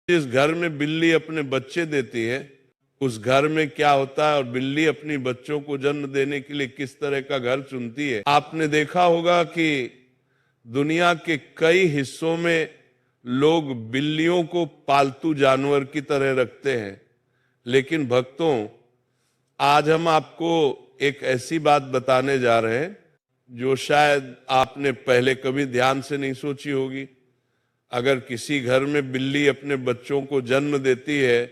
जिस घर में बिल्ली अपने बच्चे देती है उस घर में क्या होता है और बिल्ली अपनी बच्चों को जन्म देने के लिए किस तरह का घर चुनती है। आपने देखा होगा कि दुनिया के कई हिस्सों में लोग बिल्लियों को पालतू जानवर की तरह रखते हैं, लेकिन भक्तों आज हम आपको एक ऐसी बात बताने जा रहे हैं जो शायद आपने पहले कभी ध्यान से नहीं सोची होगी। अगर किसी घर में बिल्ली अपने बच्चों को जन्म देती है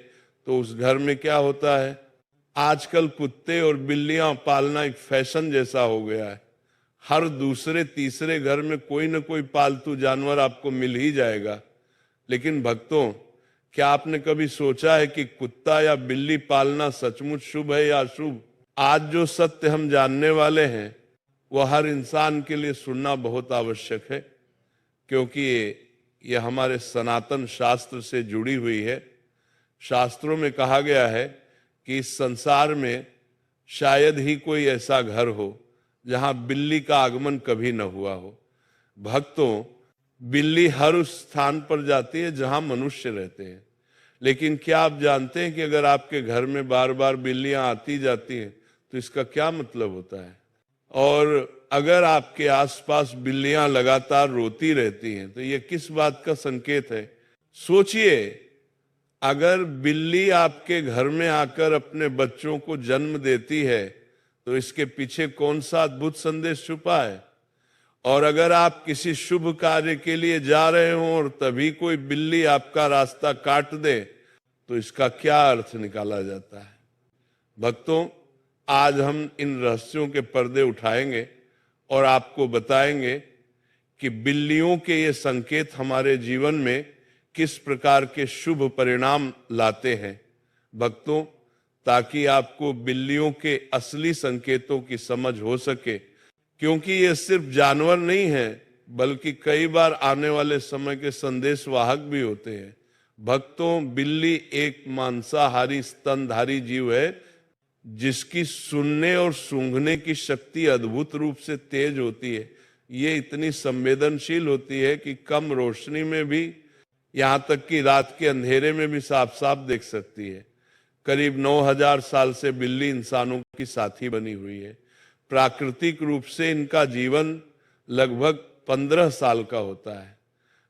तो उस घर में क्या होता है। आजकल कुत्ते और बिल्लियां पालना एक फैशन जैसा हो गया है। हर दूसरे तीसरे घर में कोई न कोई पालतू जानवर आपको मिल ही जाएगा। लेकिन भक्तों, क्या आपने कभी सोचा है कि कुत्ता या बिल्ली पालना सचमुच शुभ है या अशुभ? आज जो सत्य हम जानने वाले हैं वह हर इंसान के लिए सुनना बहुत आवश्यक है, क्योंकि ये हमारे सनातन शास्त्र से जुड़ी हुई है। शास्त्रों में कहा गया है कि इस संसार में शायद ही कोई ऐसा घर हो जहां बिल्ली का आगमन कभी न हुआ हो। भक्तों, बिल्ली हर उस स्थान पर जाती है जहां मनुष्य रहते हैं, लेकिन क्या आप जानते हैं कि अगर आपके घर में बार बार बिल्लियां आती जाती हैं तो इसका क्या मतलब होता है? और अगर आपके आसपास बिल्लियां लगातार रोती रहती हैं तो ये किस बात का संकेत है? सोचिए, अगर बिल्ली आपके घर में आकर अपने बच्चों को जन्म देती है तो इसके पीछे कौन सा अद्भुत संदेश छुपा है। और अगर आप किसी शुभ कार्य के लिए जा रहे हो और तभी कोई बिल्ली आपका रास्ता काट दे तो इसका क्या अर्थ निकाला जाता है। भक्तों, आज हम इन रहस्यों के पर्दे उठाएंगे और आपको बताएंगे कि बिल्लियों के ये संकेत हमारे जीवन में किस प्रकार के शुभ परिणाम लाते हैं। भक्तों, ताकि आपको बिल्लियों के असली संकेतों की समझ हो सके, क्योंकि ये सिर्फ जानवर नहीं है बल्कि कई बार आने वाले समय के संदेशवाहक भी होते हैं। भक्तों, बिल्ली एक मांसाहारी स्तनधारी जीव है जिसकी सुनने और सूंघने की शक्ति अद्भुत रूप से तेज होती है। ये इतनी संवेदनशील होती है कि कम रोशनी में भी, यहाँ तक कि रात के अंधेरे में भी साफ साफ देख सकती है। करीब 9000 साल से बिल्ली इंसानों की साथी बनी हुई है। प्राकृतिक रूप से इनका जीवन लगभग 15 साल का होता है।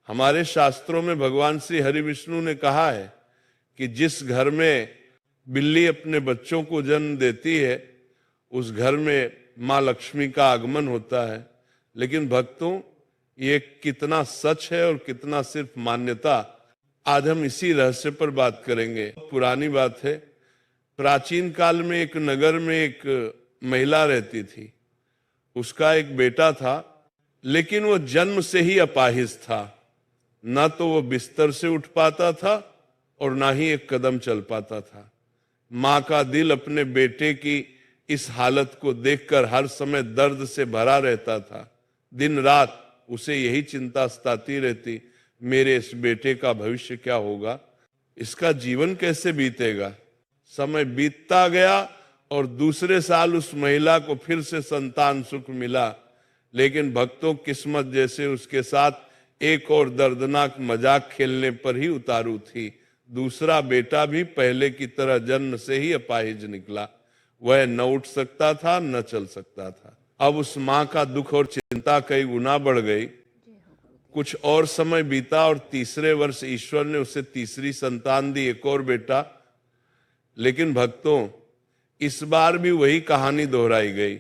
हमारे शास्त्रों में भगवान श्री हरि विष्णु ने कहा है कि जिस घर में बिल्ली अपने बच्चों को जन्म देती है उस घर में माँ लक्ष्मी का आगमन होता है। लेकिन भक्तों, ये कितना सच है और कितना सिर्फ मान्यता, आज हम इसी रहस्य पर बात करेंगे। पुरानी बात है, प्राचीन काल में एक नगर में एक महिला रहती थी। उसका एक बेटा था, लेकिन वो जन्म से ही अपाहिज था। ना तो वो बिस्तर से उठ पाता था और ना ही एक कदम चल पाता था। माँ का दिल अपने बेटे की इस हालत को देखकर हर समय दर्द से भरा रहता था। दिन रात उसे यही चिंता सताती रहती, मेरे इस बेटे का भविष्य क्या होगा, इसका जीवन कैसे बीतेगा। समय बीतता गया और दूसरे साल उस महिला को फिर से संतान सुख मिला। लेकिन भक्तों, किस्मत जैसे उसके साथ एक और दर्दनाक मजाक खेलने पर ही उतारू थी। दूसरा बेटा भी पहले की तरह जन्म से ही अपाहिज निकला। वह न उठ सकता था न चल सकता था। अब उस माँ का दुख और चिंता कई गुना बढ़ गई। कुछ और समय बीता और तीसरे वर्ष ईश्वर ने उसे तीसरी संतान दी, एक और बेटा। लेकिन भक्तों, इस बार भी वही कहानी दोहराई गई।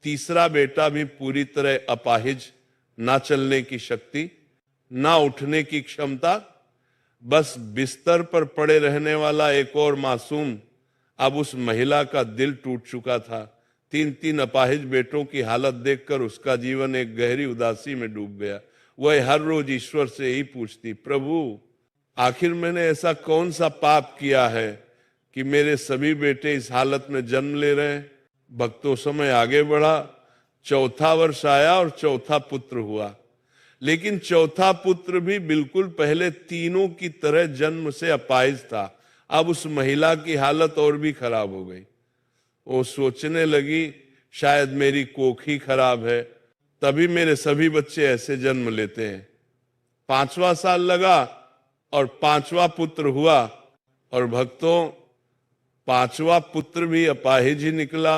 तीसरा बेटा भी पूरी तरह अपाहिज, ना चलने की शक्ति, ना उठने की क्षमता, बस बिस्तर पर पड़े रहने वाला एक और मासूम। अब उस महिला का दिल टूट चुका था। 3-3 अपाहिज बेटों की हालत देखकर उसका जीवन एक गहरी उदासी में डूब गया। वह हर रोज ईश्वर से यही पूछती, प्रभु, आखिर मैंने ऐसा कौन सा पाप किया है कि मेरे सभी बेटे इस हालत में जन्म ले रहे हैं। भक्तों, समय आगे बढ़ा, चौथा वर्ष आया और चौथा पुत्र हुआ। लेकिन चौथा पुत्र भी बिल्कुल पहले तीनों की तरह जन्म से अपाहिज था। अब उस महिला की हालत और भी खराब हो गई। वो सोचने लगी, शायद मेरी कोख ही खराब है, तभी मेरे सभी बच्चे ऐसे जन्म लेते हैं। 5वां साल लगा और पांचवा पुत्र हुआ, और भक्तों पांचवा पुत्र भी अपाहिज ही निकला।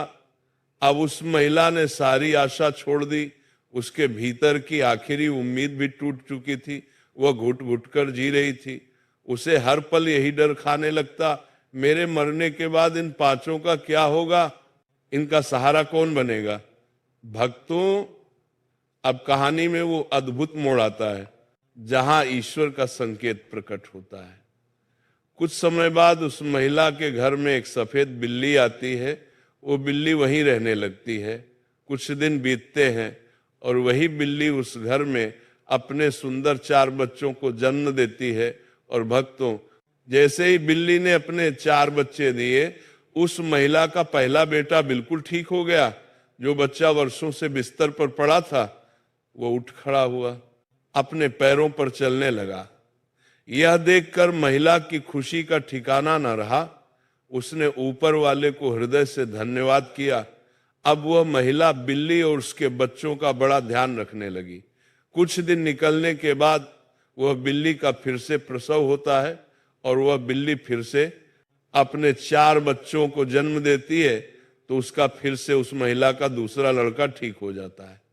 अब उस महिला ने सारी आशा छोड़ दी, उसके भीतर की आखिरी उम्मीद भी टूट चुकी थी, वह घुट घुट कर जी रही थी। उसे हर पल यही डर खाने लगता, मेरे मरने के बाद इन पांचों का क्या होगा, इनका सहारा कौन बनेगा। भक्तों अब कहानी में वो अद्भुत मोड़ आता है जहां ईश्वर का संकेत प्रकट होता है। कुछ समय बाद उस महिला के घर में एक सफेद बिल्ली आती है। वो बिल्ली वहीं रहने लगती है। कुछ दिन बीतते हैं और वही बिल्ली उस घर में अपने सुंदर 4 बच्चों को जन्म देती है। और भक्तों जैसे ही बिल्ली ने अपने 4 बच्चे दिए, उस महिला का पहला बेटा बिल्कुल ठीक हो गया। जो बच्चा वर्षों से बिस्तर पर पड़ा था वो उठ खड़ा हुआ, अपने पैरों पर चलने लगा। यह देखकर महिला की खुशी का ठिकाना न रहा। उसने ऊपर वाले को हृदय से धन्यवाद किया। अब वह महिला बिल्ली और उसके बच्चों का बड़ा ध्यान रखने लगी। कुछ दिन निकलने के बाद वह बिल्ली का फिर से प्रसव होता है और वह बिल्ली फिर से अपने 4 बच्चों को जन्म देती है। तो उसका फिर से उस महिला का दूसरा लड़का ठीक हो जाता है।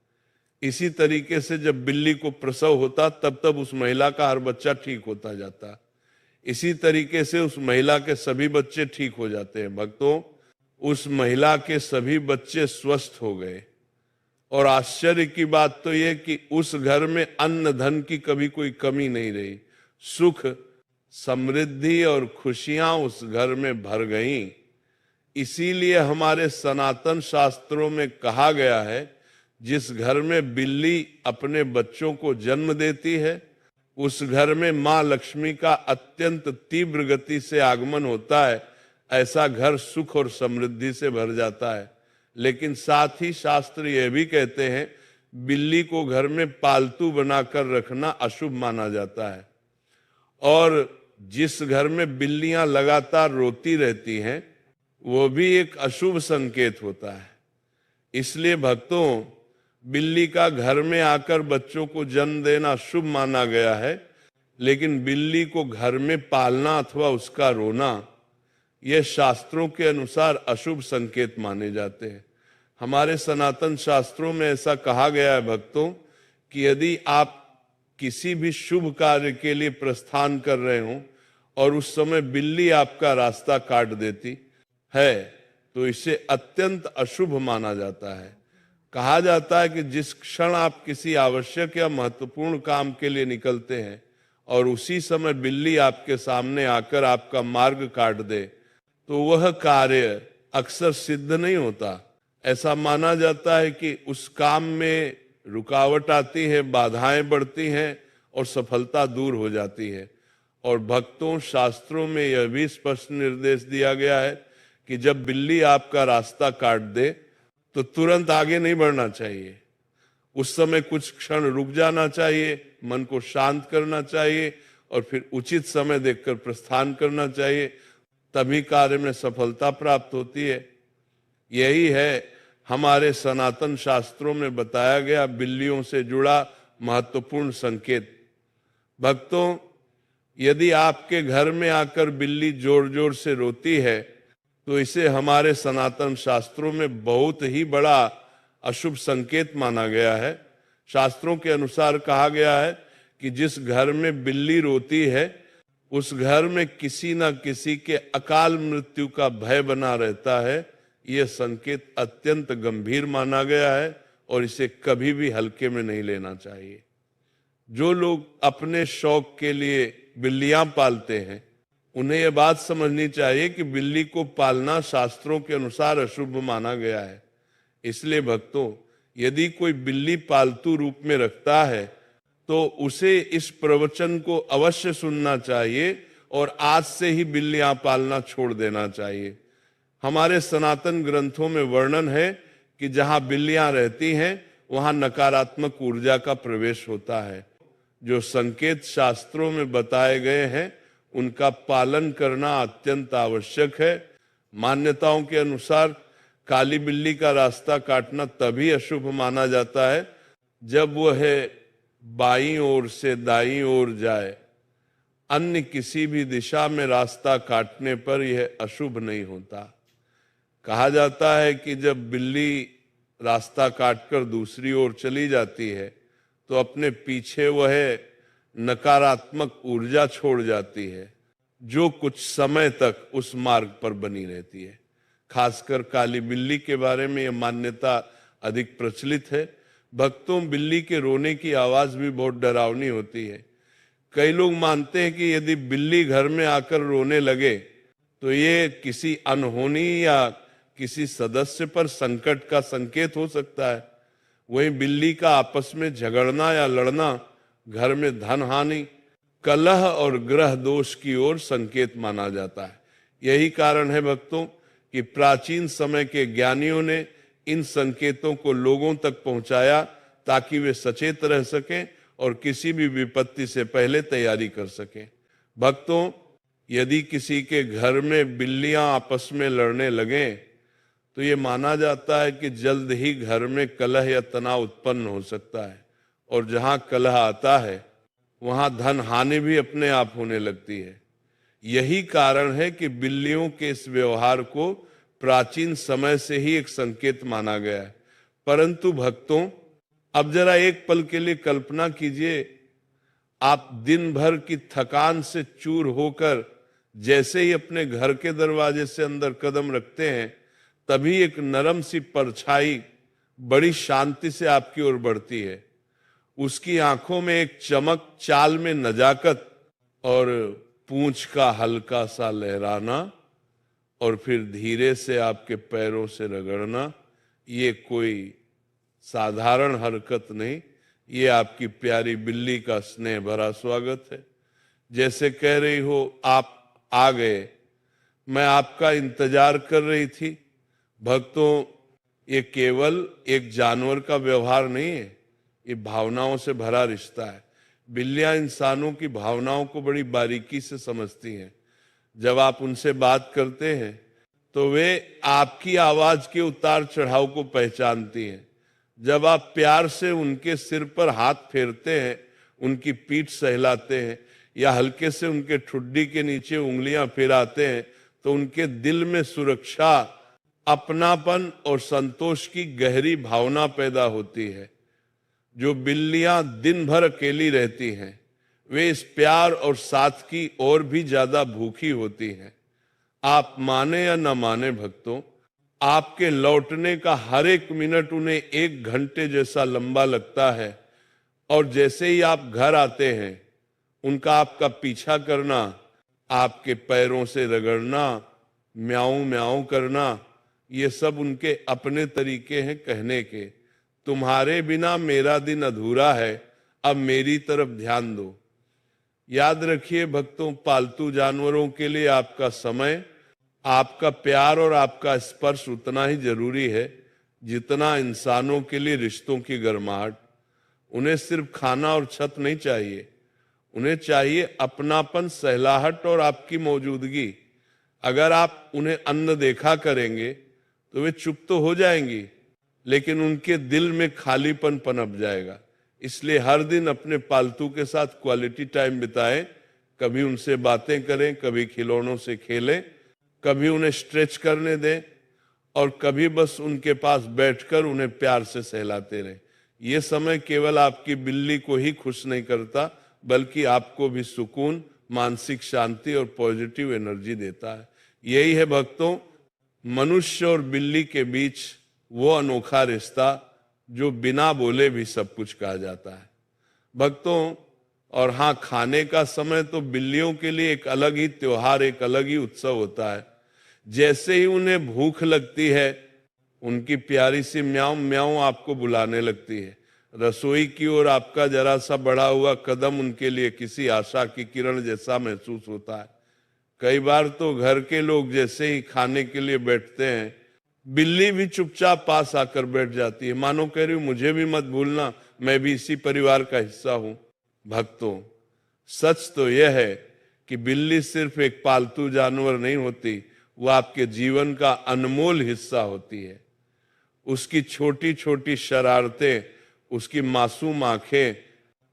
इसी तरीके से जब बिल्ली को प्रसव होता तब तब उस महिला का हर बच्चा ठीक होता जाता। इसी तरीके से उस महिला के सभी बच्चे ठीक हो जाते हैं। भक्तों उस महिला के सभी बच्चे स्वस्थ हो गए। और आश्चर्य की बात तो यह कि उस घर में अन्न धन की कभी कोई कमी नहीं रही। सुख समृद्धि और खुशियां उस घर में भर गईं। इसीलिए हमारे सनातन शास्त्रों में कहा गया है, जिस घर में बिल्ली अपने बच्चों को जन्म देती है उस घर में मां लक्ष्मी का अत्यंत तीव्र गति से आगमन होता है। ऐसा घर सुख और समृद्धि से भर जाता है। लेकिन साथ ही शास्त्र यह भी कहते हैं बिल्ली को घर में पालतू बनाकर रखना अशुभ माना जाता है। और जिस घर में बिल्लियां लगातार रोती रहती हैं वो भी एक अशुभ संकेत होता है। इसलिए भक्तों बिल्ली का घर में आकर बच्चों को जन्म देना शुभ माना गया है, लेकिन बिल्ली को घर में पालना अथवा उसका रोना यह शास्त्रों के अनुसार अशुभ संकेत माने जाते हैं। हमारे सनातन शास्त्रों में ऐसा कहा गया है भक्तों कि यदि आप किसी भी शुभ कार्य के लिए प्रस्थान कर रहे हो और उस समय बिल्ली आपका रास्ता काट देती है तो इसे अत्यंत अशुभ माना जाता है। कहा जाता है कि जिस क्षण आप किसी आवश्यक या महत्वपूर्ण काम के लिए निकलते हैं और उसी समय बिल्ली आपके सामने आकर आपका मार्ग काट दे तो वह कार्य अक्सर सिद्ध नहीं होता। ऐसा माना जाता है कि उस काम में रुकावट आती है, बाधाएं बढ़ती हैं और सफलता दूर हो जाती है। और भक्तों शास्त्रों में यह भी स्पष्ट निर्देश दिया गया है कि जब बिल्ली आपका रास्ता काट दे तो तुरंत आगे नहीं बढ़ना चाहिए। उस समय कुछ क्षण रुक जाना चाहिए, मन को शांत करना चाहिए और फिर उचित समय देखकर प्रस्थान करना चाहिए। तभी कार्य में सफलता प्राप्त होती है। यही है हमारे सनातन शास्त्रों में बताया गया बिल्लियों से जुड़ा महत्वपूर्ण संकेत। भक्तों यदि आपके घर में आकर बिल्ली जोर जोर से रोती है तो इसे हमारे सनातन शास्त्रों में बहुत ही बड़ा अशुभ संकेत माना गया है। शास्त्रों के अनुसार कहा गया है कि जिस घर में बिल्ली रोती है उस घर में किसी न किसी के अकाल मृत्यु का भय बना रहता है। यह संकेत अत्यंत गंभीर माना गया है और इसे कभी भी हल्के में नहीं लेना चाहिए। जो लोग अपने शौक के लिए बिल्लियां पालते हैं उन्हें यह बात समझनी चाहिए कि बिल्ली को पालना शास्त्रों के अनुसार अशुभ माना गया है। इसलिए भक्तों यदि कोई बिल्ली पालतू रूप में रखता है तो उसे इस प्रवचन को अवश्य सुनना चाहिए और आज से ही बिल्लियां पालना छोड़ देना चाहिए। हमारे सनातन ग्रंथों में वर्णन है कि जहां बिल्लियां रहती हैं वहां नकारात्मक ऊर्जा का प्रवेश होता है। जो संकेत शास्त्रों में बताए गए हैं उनका पालन करना अत्यंत आवश्यक है। मान्यताओं के अनुसार काली बिल्ली का रास्ता काटना तभी अशुभ माना जाता है जब वह बाईं ओर से दाईं ओर जाए, अन्य किसी भी दिशा में रास्ता काटने पर यह अशुभ नहीं होता। कहा जाता है कि जब बिल्ली रास्ता काटकर दूसरी ओर चली जाती है तो अपने पीछे वह नकारात्मक ऊर्जा छोड़ जाती है जो कुछ समय तक उस मार्ग पर बनी रहती है। खासकर काली बिल्ली के बारे में यह मान्यता अधिक प्रचलित है। भक्तों, बिल्ली के रोने की आवाज भी बहुत डरावनी होती है। कई लोग मानते हैं कि यदि बिल्ली घर में आकर रोने लगे तो ये किसी अनहोनी या किसी सदस्य पर संकट का संकेत हो सकता है। वहीं बिल्ली का आपस में झगड़ना या लड़ना घर में धन हानि, कलह और ग्रह दोष की ओर संकेत माना जाता है। यही कारण है भक्तों कि प्राचीन समय के ज्ञानियों ने इन संकेतों को लोगों तक पहुंचाया ताकि वे सचेत रह सकें और किसी भी विपत्ति से पहले तैयारी कर सकें। भक्तों, यदि किसी के घर में बिल्लियां आपस में लड़ने लगें तो ये माना जाता है कि जल्द ही घर में कलह या तनाव उत्पन्न हो सकता है, और जहां कलह आता है वहां धन हानि भी अपने आप होने लगती है। यही कारण है कि बिल्लियों के इस व्यवहार को प्राचीन समय से ही एक संकेत माना गया है। परंतु भक्तों, अब जरा एक पल के लिए कल्पना कीजिए, आप दिन भर की थकान से चूर होकर जैसे ही अपने घर के दरवाजे से अंदर कदम रखते हैं तभी एक नरम सी परछाई बड़ी शांति से आपकी ओर बढ़ती है। उसकी आंखों में एक चमक, चाल में नजाकत और पूंछ का हल्का सा लहराना और फिर धीरे से आपके पैरों से रगड़ना, ये कोई साधारण हरकत नहीं, ये आपकी प्यारी बिल्ली का स्नेह भरा स्वागत है। जैसे कह रही हो, आप आ गए, मैं आपका इंतजार कर रही थी। भक्तों, ये केवल एक जानवर का व्यवहार नहीं है, ये भावनाओं से भरा रिश्ता है। बिल्लियां इंसानों की भावनाओं को बड़ी बारीकी से समझती हैं। जब आप उनसे बात करते हैं तो वे आपकी आवाज के उतार चढ़ाव को पहचानती हैं। जब आप प्यार से उनके सिर पर हाथ फेरते हैं, उनकी पीठ सहलाते हैं या हल्के से उनके ठुड्डी के नीचे उंगलियां फिराते हैं तो उनके दिल में सुरक्षा, अपनापन और संतोष की गहरी भावना पैदा होती है। जो बिल्लियां दिन भर अकेली रहती हैं वे इस प्यार और साथ की और भी ज्यादा भूखी होती हैं। आप माने या न माने भक्तों, आपके लौटने का हर एक मिनट उन्हें 1 घंटे जैसा लंबा लगता है, और जैसे ही आप घर आते हैं उनका आपका पीछा करना, आपके पैरों से रगड़ना, म्याऊं म्याऊं करना, ये सब उनके अपने तरीके हैं कहने के। तुम्हारे बिना मेरा दिन अधूरा है, अब मेरी तरफ ध्यान दो। याद रखिए भक्तों, पालतू जानवरों के लिए आपका समय, आपका प्यार और आपका स्पर्श उतना ही जरूरी है जितना इंसानों के लिए रिश्तों की गर्माहट। उन्हें सिर्फ खाना और छत नहीं चाहिए, उन्हें चाहिए अपनापन, सहलाहट और आपकी मौजूदगी। अगर आप उन्हें अन्न देखा करेंगे तो वे चुप तो हो जाएंगी, लेकिन उनके दिल में खालीपन पनप जाएगा। इसलिए हर दिन अपने पालतू के साथ क्वालिटी टाइम बिताएं। कभी उनसे बातें करें, कभी खिलौनों से खेलें, कभी उन्हें स्ट्रेच करने दें और कभी बस उनके पास बैठकर उन्हें प्यार से सहलाते रहें। ये समय केवल आपकी बिल्ली को ही खुश नहीं करता, बल्कि आपको भी सुकून, मानसिक शांति और पॉजिटिव एनर्जी देता है। यही है भक्तों, मनुष्य और बिल्ली के बीच वो अनोखा रिश्ता जो बिना बोले भी सब कुछ कहा जाता है भक्तों। और हाँ, खाने का समय तो बिल्लियों के लिए एक अलग ही त्योहार, एक अलग ही उत्सव होता है। जैसे ही उन्हें भूख लगती है, उनकी प्यारी सी म्याऊं म्याऊं आपको बुलाने लगती है। रसोई की ओर आपका जरा सा बढ़ा हुआ कदम उनके लिए किसी आशा की किरण जैसा महसूस होता है। कई बार तो घर के लोग जैसे ही खाने के लिए बैठते हैं, बिल्ली भी चुपचाप पास आकर बैठ जाती है, मानो कह रही हूं मुझे भी मत भूलना, मैं भी इसी परिवार का हिस्सा हूं। भक्तों, सच तो यह है कि बिल्ली सिर्फ एक पालतू जानवर नहीं होती, वो आपके जीवन का अनमोल हिस्सा होती है। उसकी छोटी छोटी शरारतें, उसकी मासूम आंखें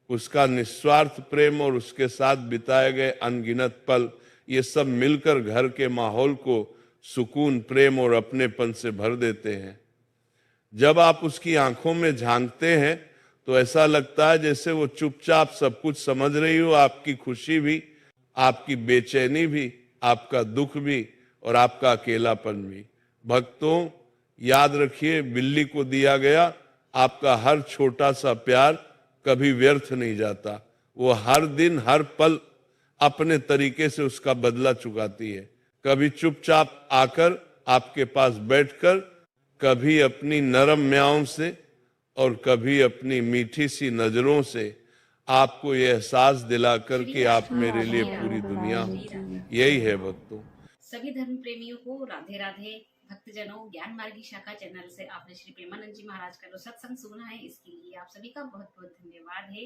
उसका निस्वार्थ प्रेम और उसके साथ बिताए गए अनगिनत पल, ये सब मिलकर घर के माहौल को सुकून, प्रेम और अपनेपन से भर देते हैं। जब आप उसकी आंखों में झांकते हैं तो ऐसा लगता है जैसे वो चुपचाप सब कुछ समझ रही हो, आपकी खुशी भी, आपकी बेचैनी भी, आपका दुख भी और आपका अकेलापन भी। भक्तों, याद रखिए, बिल्ली को दिया गया आपका हर छोटा सा प्यार कभी व्यर्थ नहीं जाता। वो हर दिन हर पल अपने तरीके से उसका बदला चुकाती है। कभी चुपचाप आकर आपके पास बैठकर, कभी अपनी नरम म्याऊं से और कभी अपनी मीठी सी नजरों से आपको यह एहसास दिलाकर कि आप मेरे लिए पूरी दुनिया हो। यही है भक्तों। सभी धर्म प्रेमियों को राधे राधे। भक्तजनों, ज्ञान मार्गी शाखा चैनल से आपने श्री प्रेमानंद जी महाराज का जो सत्संग सुना है, इसके लिए आप सभी का बहुत बहुत धन्यवाद है।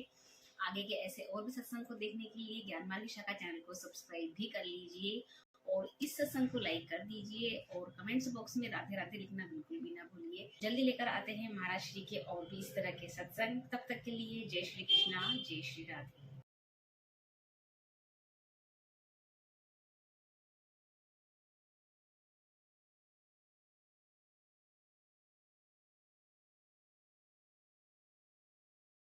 आगे के ऐसे और भी सत्संग को देखने के लिए ज्ञान मार्गी शाखा चैनल को सब्सक्राइब भी कर लीजिए और इस सत्संग को लाइक कर दीजिए और कमेंट्स बॉक्स में राधे राधे लिखना बिल्कुल भी ना भूलिए। जल्दी लेकर आते हैं महाराज श्री के और भी इस तरह के सत्संग। तब तक के लिए जय श्री कृष्णा, जय श्री राधे।